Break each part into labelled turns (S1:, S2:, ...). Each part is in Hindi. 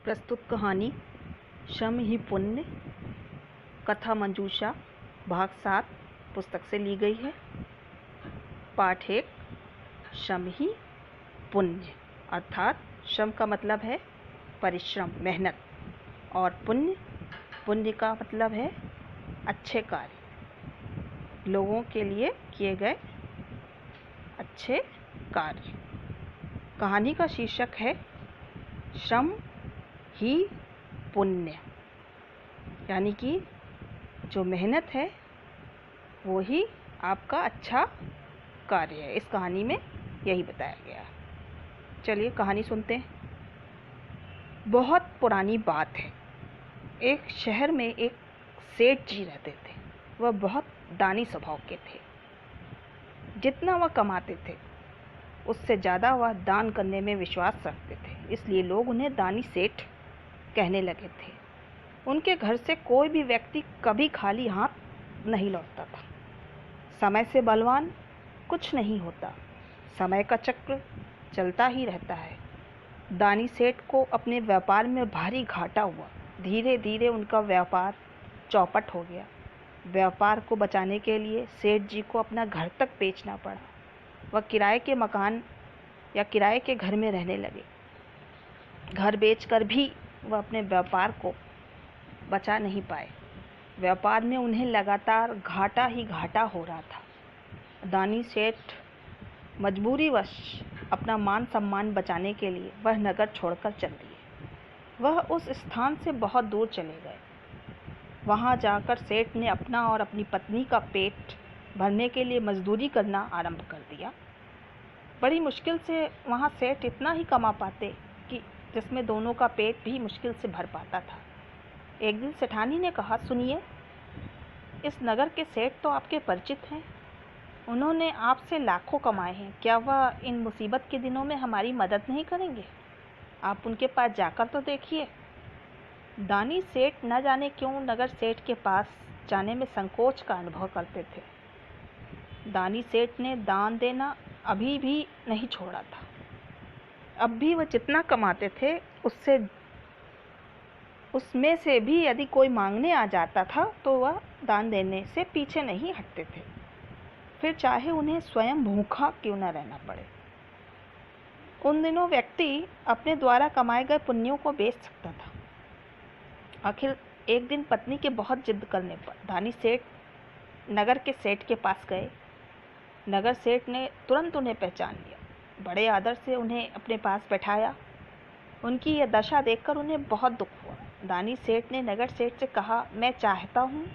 S1: प्रस्तुत कहानी श्रम ही पुण्य, कथा मंजूषा भाग 7 पुस्तक से ली गई है। पाठ 1। श्रम ही पुण्य अर्थात श्रम का मतलब है परिश्रम, मेहनत, और पुण्य का मतलब है अच्छे कार्य, लोगों के लिए किए गए अच्छे कार्य। कहानी का शीर्षक है श्रम ही पुण्य, यानी कि जो मेहनत है वो ही आपका अच्छा कार्य है। इस कहानी में यही बताया गया है। चलिए कहानी सुनते हैं। बहुत पुरानी बात है। एक शहर में एक सेठ जी रहते थे। वह बहुत दानी स्वभाव के थे। जितना वह कमाते थे उससे ज़्यादा वह दान करने में विश्वास रखते थे, इसलिए लोग उन्हें दानी सेठ कहने लगे थे। उनके घर से कोई भी व्यक्ति कभी खाली हाथ नहीं लौटता था। समय से बलवान कुछ नहीं होता, समय का चक्र चलता ही रहता है। दानी सेठ को अपने व्यापार में भारी घाटा हुआ। धीरे धीरे उनका व्यापार चौपट हो गया। व्यापार को बचाने के लिए सेठ जी को अपना घर तक बेचना पड़ा। वह किराए के मकान या किराए के घर में रहने लगे। घर बेचकर भी वह अपने व्यापार को बचा नहीं पाए। व्यापार में उन्हें लगातार घाटा ही घाटा हो रहा था। दानी सेठ मजबूरीवश अपना मान सम्मान बचाने के लिए वह नगर छोड़कर चल दिए। वह उस स्थान से बहुत दूर चले गए। वहां जाकर सेठ ने अपना और अपनी पत्नी का पेट भरने के लिए मजदूरी करना आरंभ कर दिया। बड़ी मुश्किल से वहां सेठ इतना ही कमा पाते कि जिसमें दोनों का पेट भी मुश्किल से भर पाता था। एक दिन सेठानी ने कहा, सुनिए, इस नगर के सेठ तो आपके परिचित हैं। उन्होंने आपसे लाखों कमाए हैं। क्या वह इन मुसीबत के दिनों में हमारी मदद नहीं करेंगे? आप उनके पास जाकर तो देखिए। दानी सेठ न जाने क्यों नगर सेठ के पास जाने में संकोच का अनुभव करते थे। दानी सेठ ने दान देना अभी भी नहीं छोड़ा था। अब भी वह जितना कमाते थे उसमें से भी यदि कोई मांगने आ जाता था तो वह दान देने से पीछे नहीं हटते थे, फिर चाहे उन्हें स्वयं भूखा क्यों न रहना पड़े। उन दिनों व्यक्ति अपने द्वारा कमाए गए पुण्यों को बेच सकता था। आखिर एक दिन पत्नी के बहुत जिद करने पर दानी सेठ नगर के सेठ के पास गए। नगर सेठ ने तुरंत उन्हें पहचान लिया। बड़े आदर से उन्हें अपने पास बैठाया। उनकी यह दशा देखकर उन्हें बहुत दुख हुआ। दानी सेठ ने नगर सेठ से कहा, मैं चाहता हूँ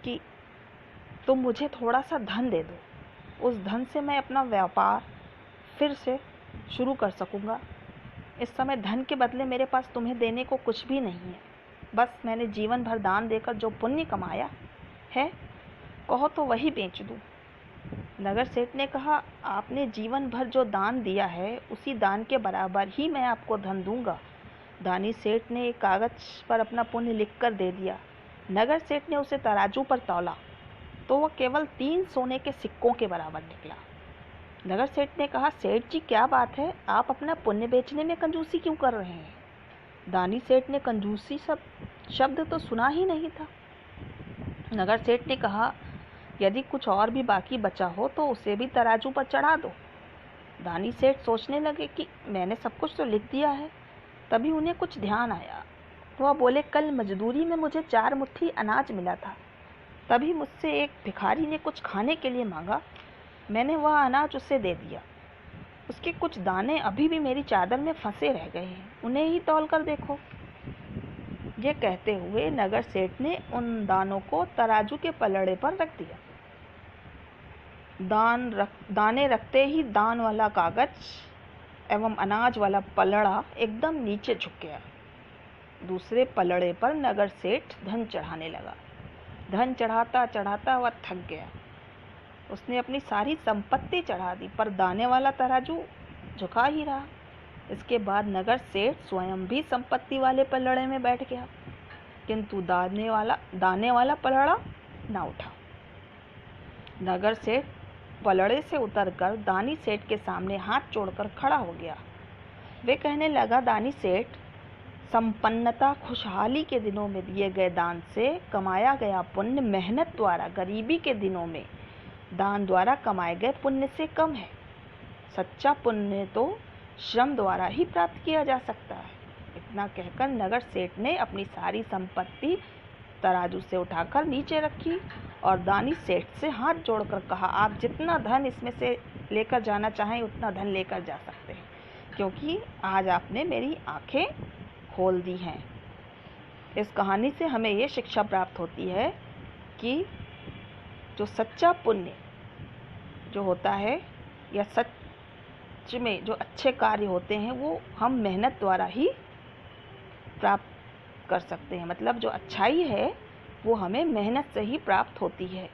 S1: कि तुम मुझे थोड़ा सा धन दे दो। उस धन से मैं अपना व्यापार फिर से शुरू कर सकूँगा। इस समय धन के बदले मेरे पास तुम्हें देने को कुछ भी नहीं है। बस मैंने जीवन भर दान देकर जो पुण्य कमाया है, कहो तो वही बेच दूँ। नगर सेठ ने कहा, आपने जीवन भर जो दान दिया है उसी दान के बराबर ही मैं आपको धन दूंगा। दानी सेठ ने एक कागज पर अपना पुण्य लिखकर दे दिया। नगर सेठ ने उसे तराजू पर तौला तो वह केवल 3 सोने के सिक्कों के बराबर निकला। नगर सेठ ने कहा, सेठ जी क्या बात है, आप अपना पुण्य बेचने में कंजूसी क्यों कर रहे हैं? दानी सेठ ने कंजूसी शब्द तो सुना ही नहीं था। नगर सेठ ने कहा, यदि कुछ और भी बाकी बचा हो तो उसे भी तराजू पर चढ़ा दो। दानी सेठ सोचने लगे कि मैंने सब कुछ तो लिख दिया है। तभी उन्हें कुछ ध्यान आया। वह बोले, कल मजदूरी में मुझे 4 मुट्ठी अनाज मिला था। तभी मुझसे एक भिखारी ने कुछ खाने के लिए मांगा। मैंने वह अनाज उसे दे दिया। उसके कुछ दाने अभी भी मेरी चादर में फंसे रह गए हैं, उन्हें ही तौल कर देखो। ये कहते हुए नगर सेठ ने उन दानों को तराजू के पलड़े पर रख दिया। दाने रखते ही दान वाला कागज एवं अनाज वाला पलड़ा एकदम नीचे झुक गया। दूसरे पलड़े पर नगर सेठ धन चढ़ाने लगा। धन चढ़ाता चढ़ाता वह थक गया। उसने अपनी सारी संपत्ति चढ़ा दी, पर दाने वाला तराजू झुका ही रहा। इसके बाद नगर सेठ स्वयं भी संपत्ति वाले पलड़े में बैठ गया, किंतु दाने वाला पलड़ा ना उठा। नगर सेठ पलड़े से उतरकर दानी सेठ के सामने हाथ जोड़कर खड़ा हो गया। वे कहने लगा, दानी सेठ, संपन्नता खुशहाली के दिनों में दिए गए दान से कमाया गया पुण्य मेहनत द्वारा गरीबी के दिनों में दान द्वारा कमाए गए पुण्य से कम है। सच्चा पुण्य तो श्रम द्वारा ही प्राप्त किया जा सकता है। इतना कहकर नगर सेठ ने अपनी सारी संपत्ति तराजू से उठाकर नीचे रखी और दानी सेठ से हाथ जोड़कर कहा, आप जितना धन इसमें से लेकर जाना चाहें उतना धन लेकर जा सकते हैं, क्योंकि आज आपने मेरी आंखें खोल दी हैं। इस कहानी से हमें ये शिक्षा प्राप्त होती है कि जो सच्चा पुण्य जो होता है या सच में जो अच्छे कार्य होते हैं वो हम मेहनत द्वारा ही प्राप्त कर सकते हैं। मतलब जो अच्छाई है वो हमें मेहनत से ही प्राप्त होती है।